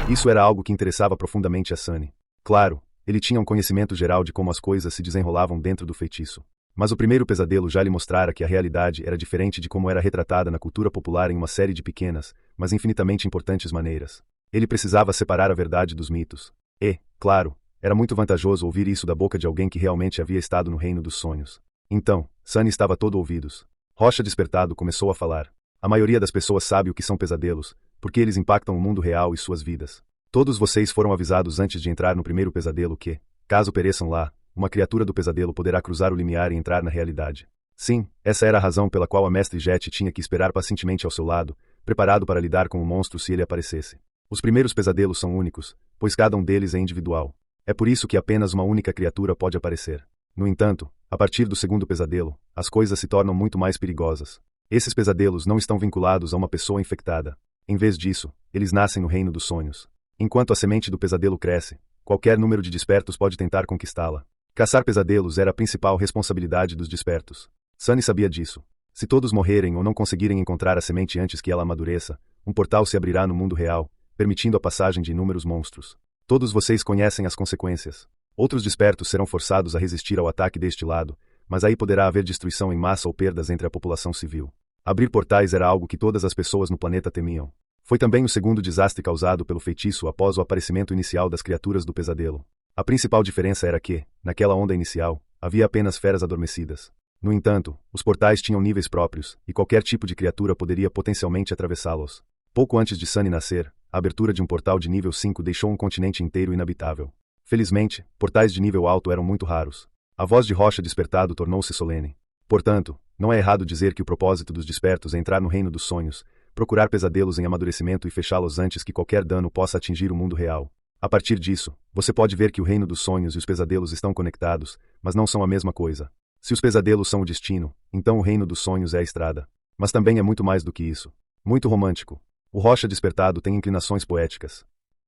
Isso era algo que interessava profundamente a Sunny. Claro, ele tinha um conhecimento geral de como as coisas se desenrolavam dentro do feitiço. Mas o primeiro pesadelo já lhe mostrara que a realidade era diferente de como era retratada na cultura popular em uma série de pequenas, mas infinitamente importantes maneiras. Ele precisava separar a verdade dos mitos. E, claro, era muito vantajoso ouvir isso da boca de alguém que realmente havia estado no reino dos sonhos. Então, Sunny estava todo ouvidos. Rocha, despertado, começou a falar. A maioria das pessoas sabe o que são pesadelos, porque eles impactam o mundo real e suas vidas. Todos vocês foram avisados antes de entrar no primeiro pesadelo que, caso pereçam lá, uma criatura do pesadelo poderá cruzar o limiar e entrar na realidade. Sim, essa era a razão pela qual a Mestre Jet tinha que esperar pacientemente ao seu lado, preparado para lidar com o monstro se ele aparecesse. Os primeiros pesadelos são únicos, pois cada um deles é individual. É por isso que apenas uma única criatura pode aparecer. No entanto, a partir do segundo pesadelo, as coisas se tornam muito mais perigosas. Esses pesadelos não estão vinculados a uma pessoa infectada. Em vez disso, eles nascem no reino dos sonhos. Enquanto a semente do pesadelo cresce, qualquer número de despertos pode tentar conquistá-la. Caçar pesadelos era a principal responsabilidade dos despertos. Sunny sabia disso. Se todos morrerem ou não conseguirem encontrar a semente antes que ela amadureça, um portal se abrirá no mundo real, permitindo a passagem de inúmeros monstros. Todos vocês conhecem as consequências. Outros despertos serão forçados a resistir ao ataque deste lado, mas aí poderá haver destruição em massa ou perdas entre a população civil. Abrir portais era algo que todas as pessoas no planeta temiam. Foi também o segundo desastre causado pelo feitiço após o aparecimento inicial das criaturas do pesadelo. A principal diferença era que, naquela onda inicial, havia apenas feras adormecidas. No entanto, os portais tinham níveis próprios, e qualquer tipo de criatura poderia potencialmente atravessá-los. Pouco antes de Sunny nascer, a abertura de um portal de nível 5 deixou um continente inteiro inabitável. Felizmente, portais de nível alto eram muito raros. A voz de Rocha, despertado, tornou-se solene. Portanto, não é errado dizer que o propósito dos despertos é entrar no reino dos sonhos, procurar pesadelos em amadurecimento e fechá-los antes que qualquer dano possa atingir o mundo real. A partir disso, você pode ver que o reino dos sonhos e os pesadelos estão conectados, mas não são a mesma coisa. Se os pesadelos são o destino, então o reino dos sonhos é a estrada. Mas também é muito mais do que isso. Muito romântico. O Rocha despertado tem inclinações poéticas.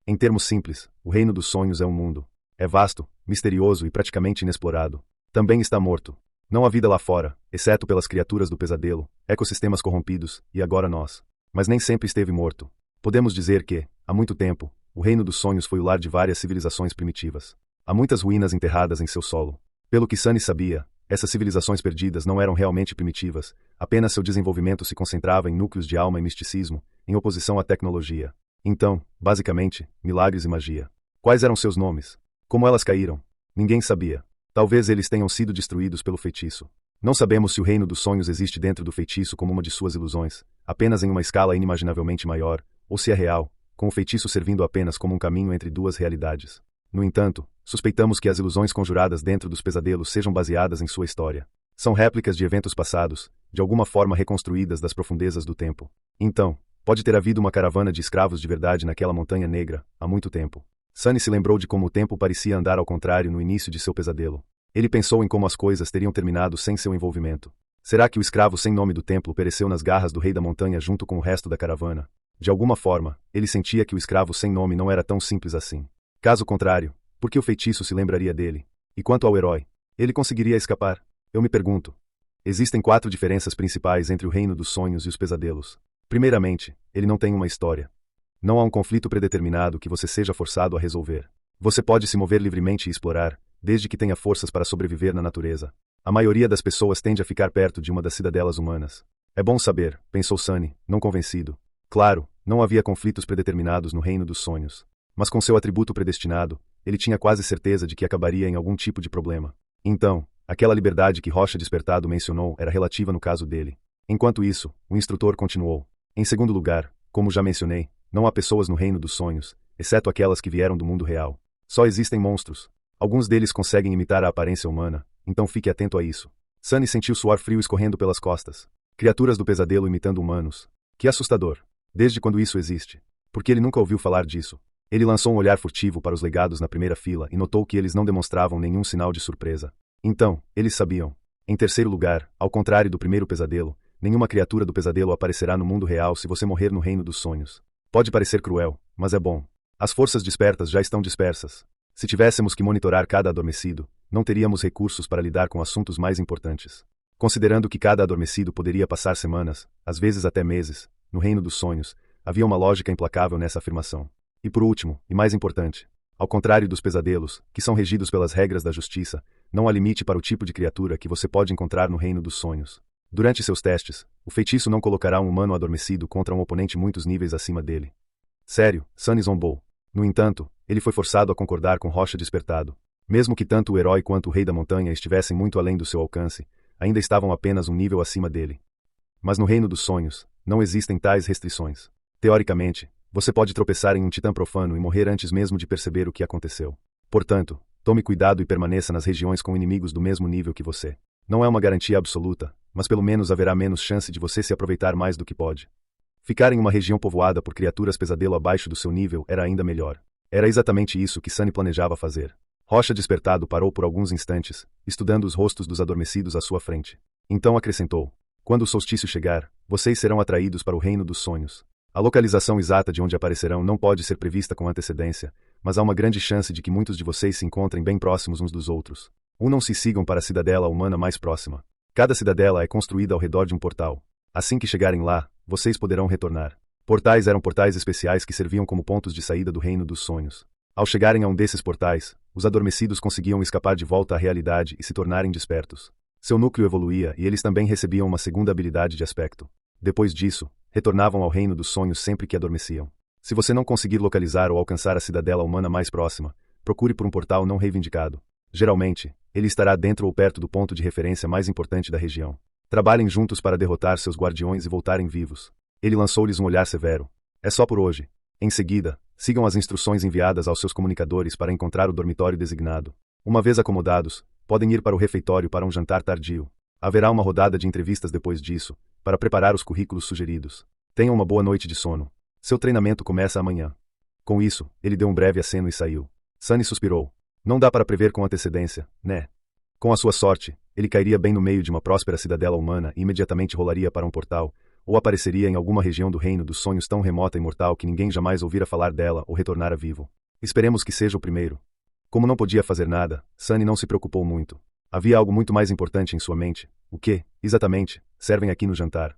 Em termos simples, o reino dos sonhos é um mundo. É vasto, misterioso e praticamente inexplorado. Também está morto. Não há vida lá fora, exceto pelas criaturas do pesadelo, ecossistemas corrompidos, e agora nós. Mas nem sempre esteve morto. Podemos dizer que, há muito tempo, o reino dos sonhos foi o lar de várias civilizações primitivas. Há muitas ruínas enterradas em seu solo. Pelo que Sunny sabia, essas civilizações perdidas não eram realmente primitivas, apenas seu desenvolvimento se concentrava em núcleos de alma e misticismo, em oposição à tecnologia. Então, basicamente, milagres e magia. Quais eram seus nomes? Como elas caíram? Ninguém sabia. Talvez eles tenham sido destruídos pelo feitiço. Não sabemos se o reino dos sonhos existe dentro do feitiço como uma de suas ilusões, apenas em uma escala inimaginavelmente maior, ou se é real, com o feitiço servindo apenas como um caminho entre duas realidades. No entanto, suspeitamos que as ilusões conjuradas dentro dos pesadelos sejam baseadas em sua história. São réplicas de eventos passados, de alguma forma reconstruídas das profundezas do tempo. Então, pode ter havido uma caravana de escravos de verdade naquela montanha negra, há muito tempo. Sunny se lembrou de como o tempo parecia andar ao contrário no início de seu pesadelo. Ele pensou em como as coisas teriam terminado sem seu envolvimento. Será que o escravo sem nome do templo pereceu nas garras do rei da montanha junto com o resto da caravana? De alguma forma, ele sentia que o escravo sem nome não era tão simples assim. Caso contrário, por que o feitiço se lembraria dele? E quanto ao herói? Ele conseguiria escapar? Eu me pergunto. Existem 4 diferenças principais entre o reino dos sonhos e os pesadelos. Primeiramente, ele não tem uma história. Não há um conflito predeterminado que você seja forçado a resolver. Você pode se mover livremente e explorar, desde que tenha forças para sobreviver na natureza. A maioria das pessoas tende a ficar perto de uma das cidadelas humanas. É bom saber, pensou Sunny, não convencido. Claro, não havia conflitos predeterminados no reino dos sonhos. Mas com seu atributo predestinado, ele tinha quase certeza de que acabaria em algum tipo de problema. Então, aquela liberdade que Rocha despertado mencionou era relativa no caso dele. Enquanto isso, o instrutor continuou. Em segundo lugar, como já mencionei, não há pessoas no reino dos sonhos, exceto aquelas que vieram do mundo real. Só existem monstros. Alguns deles conseguem imitar a aparência humana, então fique atento a isso. Sunny sentiu suor frio escorrendo pelas costas. Criaturas do pesadelo imitando humanos. Que assustador. Desde quando isso existe? Porque ele nunca ouviu falar disso. Ele lançou um olhar furtivo para os legados na primeira fila e notou que eles não demonstravam nenhum sinal de surpresa. Então, eles sabiam. Em terceiro lugar, ao contrário do primeiro pesadelo, nenhuma criatura do pesadelo aparecerá no mundo real se você morrer no reino dos sonhos. Pode parecer cruel, mas é bom. As forças dispertas já estão dispersas. Se tivéssemos que monitorar cada adormecido, não teríamos recursos para lidar com assuntos mais importantes. Considerando que cada adormecido poderia passar semanas, às vezes até meses, no reino dos sonhos, havia uma lógica implacável nessa afirmação. E por último, e mais importante, ao contrário dos pesadelos, que são regidos pelas regras da justiça, não há limite para o tipo de criatura que você pode encontrar no reino dos sonhos. Durante seus testes, o feitiço não colocará um humano adormecido contra um oponente muitos níveis acima dele. Sério, Sunny zombou. No entanto, ele foi forçado a concordar com Rocha Despertado. Mesmo que tanto o herói quanto o rei da montanha estivessem muito além do seu alcance, ainda estavam apenas um nível acima dele. Mas no reino dos sonhos, não existem tais restrições. Teoricamente, você pode tropeçar em um titã profano e morrer antes mesmo de perceber o que aconteceu. Portanto, tome cuidado e permaneça nas regiões com inimigos do mesmo nível que você. Não é uma garantia absoluta, mas pelo menos haverá menos chance de você se aproveitar mais do que pode. Ficar em uma região povoada por criaturas pesadelo abaixo do seu nível era ainda melhor. Era exatamente isso que Sunny planejava fazer. Rocha Despertado parou por alguns instantes, estudando os rostos dos adormecidos à sua frente. Então acrescentou: quando o solstício chegar, vocês serão atraídos para o reino dos sonhos. A localização exata de onde aparecerão não pode ser prevista com antecedência, mas há uma grande chance de que muitos de vocês se encontrem bem próximos uns dos outros. Unam-se e sigam para a cidadela humana mais próxima. Cada cidadela é construída ao redor de um portal. Assim que chegarem lá, vocês poderão retornar. Portais eram portais especiais que serviam como pontos de saída do reino dos sonhos. Ao chegarem a um desses portais, os adormecidos conseguiam escapar de volta à realidade e se tornarem despertos. Seu núcleo evoluía e eles também recebiam uma segunda habilidade de aspecto. Depois disso, retornavam ao reino dos sonhos sempre que adormeciam. Se você não conseguir localizar ou alcançar a cidadela humana mais próxima, procure por um portal não reivindicado. Geralmente, ele estará dentro ou perto do ponto de referência mais importante da região. Trabalhem juntos para derrotar seus guardiões e voltarem vivos. Ele lançou-lhes um olhar severo. É só por hoje. Em seguida, sigam as instruções enviadas aos seus comunicadores para encontrar o dormitório designado. Uma vez acomodados, podem ir para o refeitório para um jantar tardio. Haverá uma rodada de entrevistas depois disso, para preparar os currículos sugeridos. Tenham uma boa noite de sono. Seu treinamento começa amanhã. Com isso, ele deu um breve aceno e saiu. Sunny suspirou. Não dá para prever com antecedência, né? Com a sua sorte, ele cairia bem no meio de uma próspera cidadela humana e imediatamente rolaria para um portal, ou apareceria em alguma região do reino dos sonhos tão remota e mortal que ninguém jamais ouvira falar dela ou retornara vivo. Esperemos que seja o primeiro. Como não podia fazer nada, Sunny não se preocupou muito. Havia algo muito mais importante em sua mente. O que, exatamente, servem aqui no jantar?